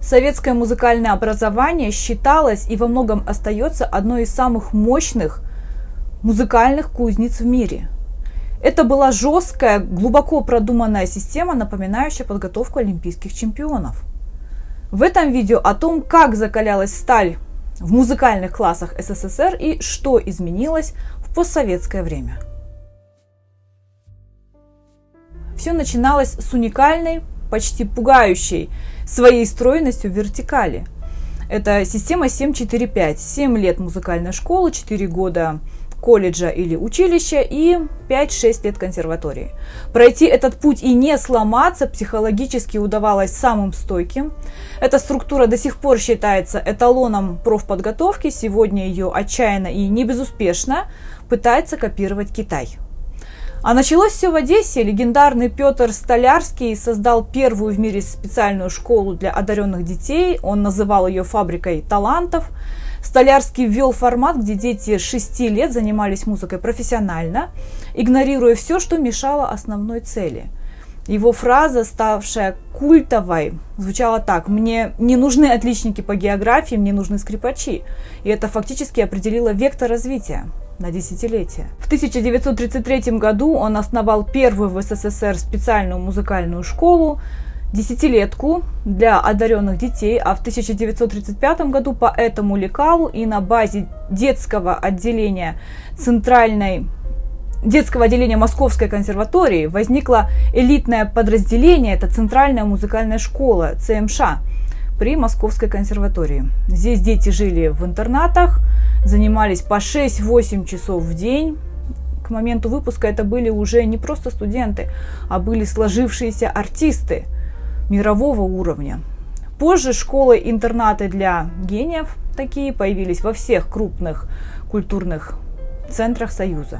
Советское музыкальное образование считалось и во многом остается одной из самых мощных музыкальных кузниц в мире. Это была жесткая, глубоко продуманная система, напоминающая подготовку олимпийских чемпионов. В этом видео о том, как закалялась сталь в музыкальных классах СССР и что изменилось в постсоветское время. Все начиналось с уникальной, почти пугающей своей стройностью вертикали. Это система 7-4-5. 7 лет музыкальной школы, 4 года колледжа или училища и 5-6 лет консерватории. Пройти этот путь и не сломаться психологически удавалось самым стойким. Эта структура до сих пор считается эталоном профподготовки. Сегодня ее отчаянно и не безуспешно пытается копировать Китай. А началось все в Одессе. Легендарный Петр Столярский создал первую в мире специальную школу для одаренных детей. Он называл ее «Фабрикой талантов». Столярский ввел формат, где дети 6 лет занимались музыкой профессионально, игнорируя все, что мешало основной цели. Его фраза, ставшая культовой, звучала так: «Мне не нужны отличники по географии, мне нужны скрипачи». И это фактически определило вектор развития на десятилетия. В 1933 году он основал первую в СССР специальную музыкальную школу, десятилетку для одаренных детей, а в 1935 году по этому лекалу и на базе детского отделения Московской консерватории возникло элитное подразделение, это Центральная музыкальная школа, ЦМШ, при Московской консерватории. Здесь дети жили в интернатах, занимались по 6-8 часов в день. К моменту выпуска это были уже не просто студенты, а были сложившиеся артисты мирового уровня. Позже школы-интернаты для гениев такие появились во всех крупных культурных центрах Союза.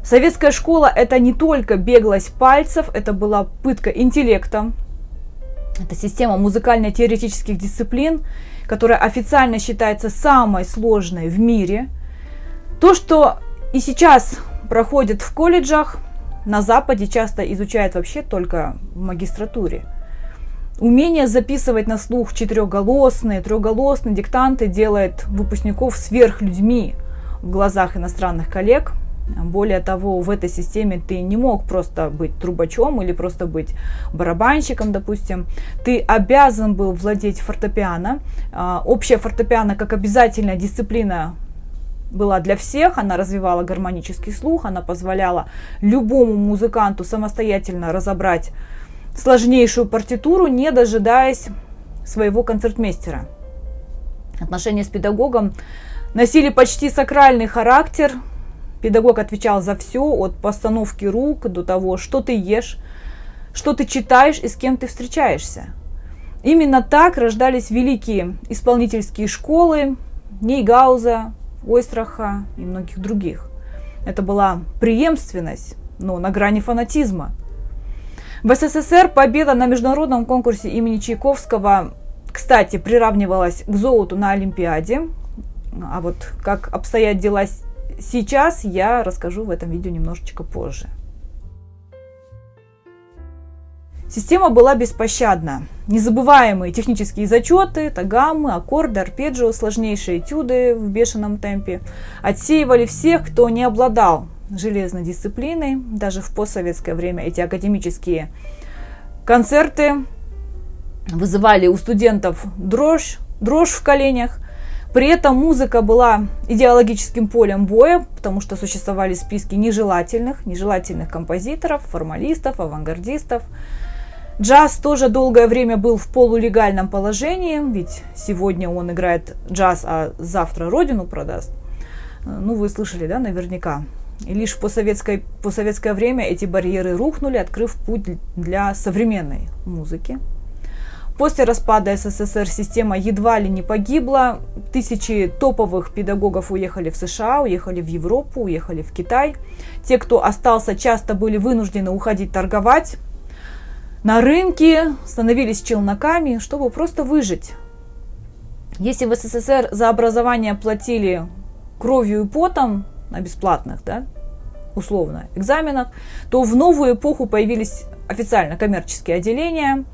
Советская школа – это не только беглость пальцев, это была пытка интеллекта. Это система музыкально-теоретических дисциплин, которая официально считается самой сложной в мире. То, что и сейчас проходит в колледжах, на Западе часто изучают вообще только в магистратуре. Умение записывать на слух четырехголосные, трехголосные диктанты делает выпускников сверхлюдьми в глазах иностранных коллег. Более того, в этой системе ты не мог просто быть трубачом или просто быть барабанщиком, допустим. Ты обязан был владеть фортепиано. Общая фортепиано как обязательная дисциплина была для всех, она развивала гармонический слух, она позволяла любому музыканту самостоятельно разобрать сложнейшую партитуру, не дожидаясь своего концертмейстера. Отношения с педагогом носили почти сакральный характер. Педагог отвечал за все, от постановки рук до того, что ты ешь, что ты читаешь и с кем ты встречаешься. Именно так рождались великие исполнительские школы Нейгауза, Ойстраха и многих других. Это была преемственность, но на грани фанатизма. В СССР победа на международном конкурсе имени Чайковского, кстати, приравнивалась к золоту на Олимпиаде. А вот как обстоят дела сейчас, я расскажу в этом видео немножечко позже. Система была беспощадна. Незабываемые технические зачеты, тагаммы, аккорды, арпеджио, сложнейшие этюды в бешеном темпе отсеивали всех, кто не обладал железной дисциплиной. Даже в постсоветское время эти академические концерты вызывали у студентов дрожь в коленях. При этом музыка была идеологическим полем боя, потому что существовали списки нежелательных композиторов, формалистов, авангардистов. Джаз тоже долгое время был в полулегальном положении, ведь сегодня он играет джаз, а завтра родину продаст. Ну, вы слышали, да, наверняка. И лишь в постсоветское время эти барьеры рухнули, открыв путь для современной музыки. После распада СССР система едва ли не погибла. Тысячи топовых педагогов уехали в США, уехали в Европу, уехали в Китай. Те, кто остался, часто были вынуждены уходить торговать на рынке, становились челноками, чтобы просто выжить. Если в СССР за образование платили кровью и потом на бесплатных, условно, экзаменах, то в новую эпоху появились официально коммерческие отделения,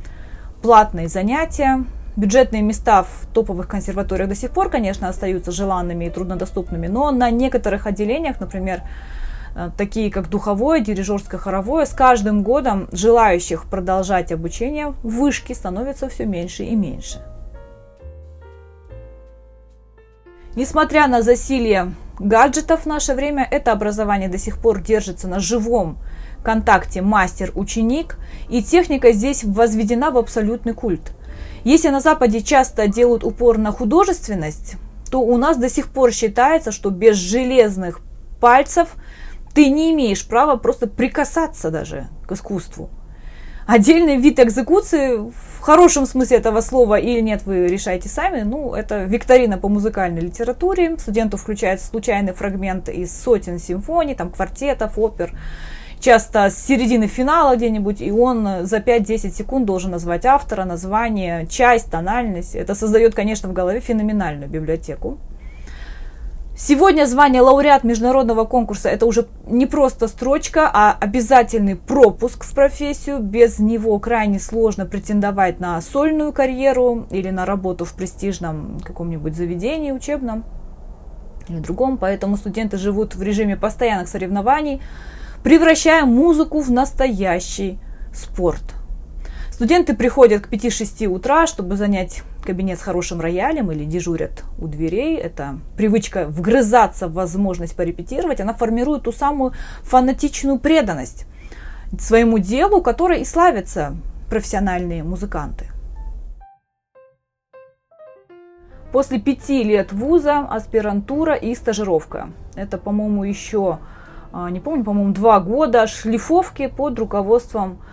платные занятия. Бюджетные места в топовых консерваториях до сих пор, конечно, остаются желанными и труднодоступными, но на некоторых отделениях, например, такие как духовое, дирижерское, хоровое, с каждым годом желающих продолжать обучение в вышке становится все меньше и меньше. Несмотря на засилье гаджетов в наше время, это образование до сих пор держится на живом контакте мастер-ученик, и техника здесь возведена в абсолютный культ. Если на Западе часто делают упор на художественность, то у нас до сих пор считается, что без железных пальцев ты не имеешь права просто прикасаться даже к искусству. Отдельный вид экзекуции, в хорошем смысле этого слова или нет, вы решаете сами, это викторина по музыкальной литературе. Студенту включается случайный фрагмент из сотен симфоний, квартетов, опер, часто с середины финала где-нибудь, и он за 5-10 секунд должен назвать автора, название, часть, тональность. Это создает, конечно, в голове феноменальную библиотеку. Сегодня звание лауреат международного конкурса – это уже не просто строчка, а обязательный пропуск в профессию. Без него крайне сложно претендовать на сольную карьеру или на работу в престижном каком-нибудь заведении учебном или другом. Поэтому студенты живут в режиме постоянных соревнований, превращая музыку в настоящий спорт. Студенты приходят к 5-6 утра, чтобы занять кабинет с хорошим роялем, или дежурят у дверей. Это привычка вгрызаться в возможность порепетировать. Она формирует ту самую фанатичную преданность своему делу, которой и славятся профессиональные музыканты. После 5 лет вуза аспирантура и стажировка. Это, по-моему, еще, не помню, по-моему, 2 года шлифовки под руководством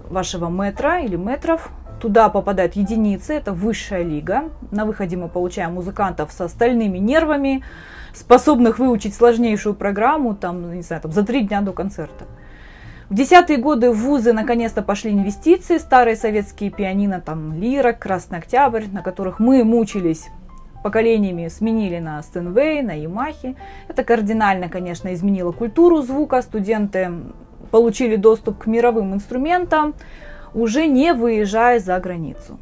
вашего мэтра или мэтров. Туда попадают единицы, это высшая лига. На выходе мы получаем музыкантов со стальными нервами, способных выучить сложнейшую программу за 3 дня до концерта. В 10-е годы в вузы наконец-то пошли инвестиции, старые советские пианино, Лира, Красный Октябрь, на которых мы мучились поколениями, сменили на Стенвей, на Ямахи. Это кардинально, конечно, изменило культуру звука. Студенты получили доступ к мировым инструментам, уже не выезжая за границу.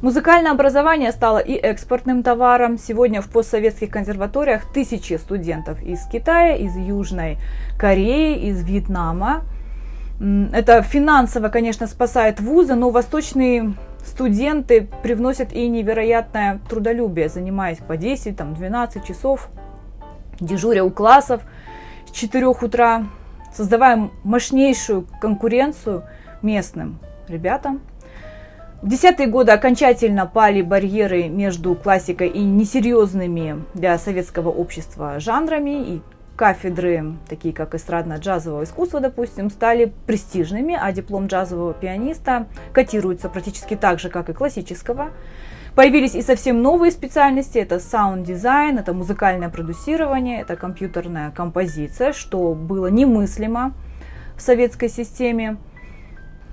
Музыкальное образование стало и экспортным товаром. Сегодня в постсоветских консерваториях тысячи студентов из Китая, из Южной Кореи, из Вьетнама. Это финансово, конечно, спасает вузы, но восточные студенты привносят и невероятное трудолюбие, занимаясь по 10-12 часов, дежуря у классов с 4 утра, создавая мощнейшую конкуренцию местным ребятам. В 10-е годы окончательно пали барьеры между классикой и несерьезными для советского общества жанрами, и кафедры, такие как эстрадно-джазового искусства, допустим, стали престижными, а диплом джазового пианиста котируется практически так же, как и классического. Появились и совсем новые специальности, это саунд-дизайн, это музыкальное продюсирование, это компьютерная композиция, что было немыслимо в советской системе.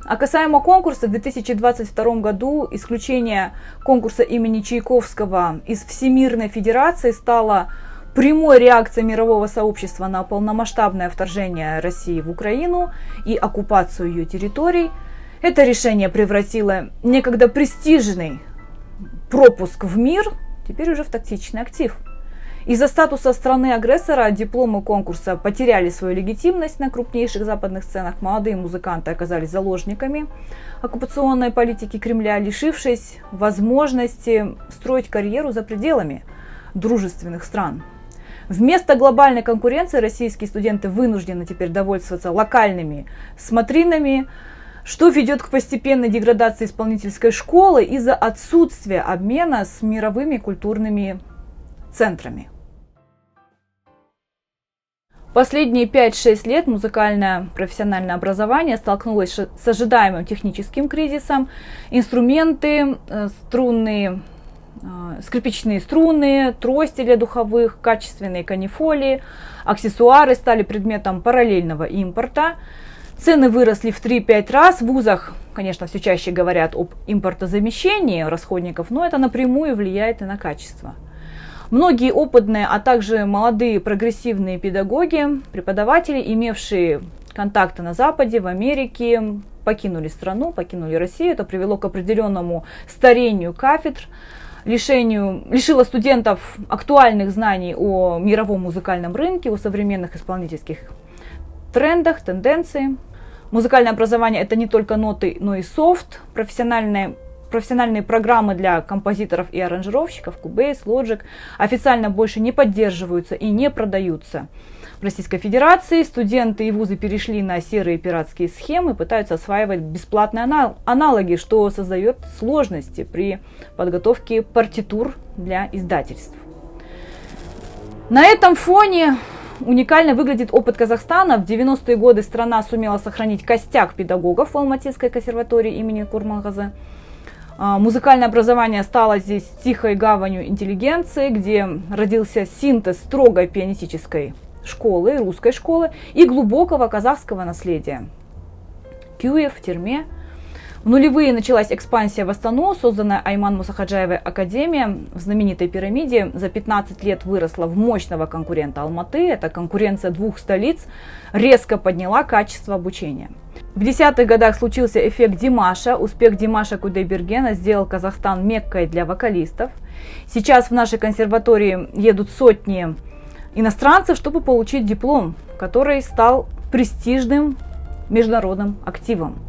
А касаемо конкурса, в 2022 году исключение конкурса имени Чайковского из Всемирной Федерации стало прямой реакцией мирового сообщества на полномасштабное вторжение России в Украину и оккупацию ее территорий. Это решение превратило некогда престижный пропуск в мир теперь уже в токсичный актив. Из-за статуса страны-агрессора дипломы конкурса потеряли свою легитимность на крупнейших западных сценах. Молодые музыканты оказались заложниками оккупационной политики Кремля, лишившись возможности строить карьеру за пределами дружественных стран. Вместо глобальной конкуренции российские студенты вынуждены теперь довольствоваться локальными смотринами, что ведет к постепенной деградации исполнительской школы из-за отсутствия обмена с мировыми культурными центрами. Последние 5-6 лет музыкальное профессиональное образование столкнулось с ожидаемым техническим кризисом. Инструменты, скрипичные струны, трости для духовых, качественные канифолии, аксессуары стали предметом параллельного импорта. Цены выросли в 3-5 раз. В вузах, конечно, все чаще говорят об импортозамещении расходников, но это напрямую влияет и на качество. Многие опытные, а также молодые прогрессивные педагоги, преподаватели, имевшие контакты на Западе, в Америке, покинули страну, покинули Россию. Это привело к определенному старению кафедр, лишило студентов актуальных знаний о мировом музыкальном рынке, о современных исполнительских трендах, тенденциях. Музыкальное образование – это не только ноты, но и софт, профессиональные программы для композиторов и аранжировщиков, Cubase, Logic, официально больше не поддерживаются и не продаются. В Российской Федерации студенты и вузы перешли на серые пиратские схемы, пытаются осваивать бесплатные аналоги, что создает сложности при подготовке партитур для издательств. На этом фоне уникально выглядит опыт Казахстана. В 90-е годы страна сумела сохранить костяк педагогов в Алматинской консерватории имени Курмангазы. Музыкальное образование стало здесь тихой гаванью интеллигенции, где родился синтез строгой пианистической школы, русской школы и глубокого казахского наследия. Кюев в Терме. В нулевые началась экспансия в Астану, созданная Айман Мусахаджаевой академия в знаменитой пирамиде. За 15 лет выросла в мощного конкурента Алматы. Эта конкуренция двух столиц резко подняла качество обучения. В 10-х годах случился эффект Димаша. Успех Димаша Кудайбергена сделал Казахстан меккой для вокалистов. Сейчас в нашей консерватории едут сотни иностранцев, чтобы получить диплом, который стал престижным международным активом.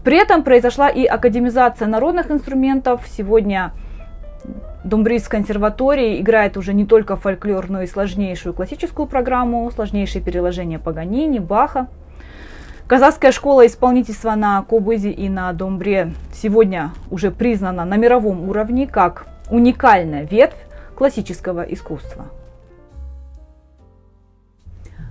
При этом произошла и академизация народных инструментов. Сегодня Домбрис консерватории играет уже не только фольклор, но и сложнейшую классическую программу, сложнейшие переложения Паганини, Баха. Казахская школа исполнительства на кобызе и на домбре сегодня уже признана на мировом уровне как уникальная ветвь классического искусства.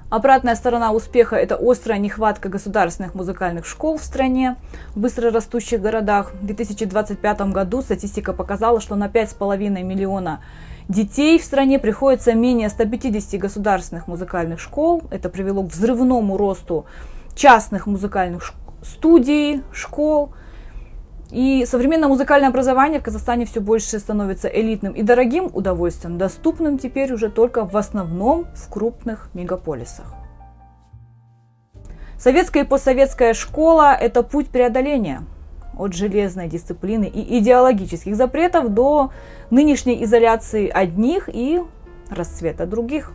Обратная сторона успеха – это острая нехватка государственных музыкальных школ в стране, в быстро растущих городах. В 2025 году статистика показала, что на 5,5 миллиона детей в стране приходится менее 150 государственных музыкальных школ. Это привело к взрывному росту частных музыкальных студий, школ. И современное музыкальное образование в Казахстане все больше становится элитным и дорогим удовольствием, доступным теперь уже только в основном в крупных мегаполисах. Советская и постсоветская школа – это путь преодоления от железной дисциплины и идеологических запретов до нынешней изоляции одних и расцвета других.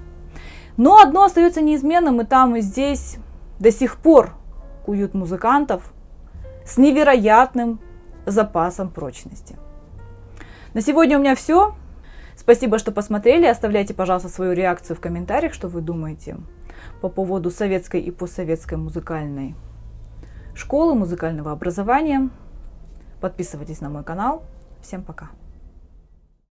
Но одно остается неизменным, и там, и здесь до сих пор куют музыкантов с невероятным запасом прочности. На сегодня у меня все. Спасибо, что посмотрели. Оставляйте, пожалуйста, свою реакцию в комментариях, что вы думаете по поводу советской и постсоветской музыкальной школы, музыкального образования. Подписывайтесь на мой канал. Всем пока.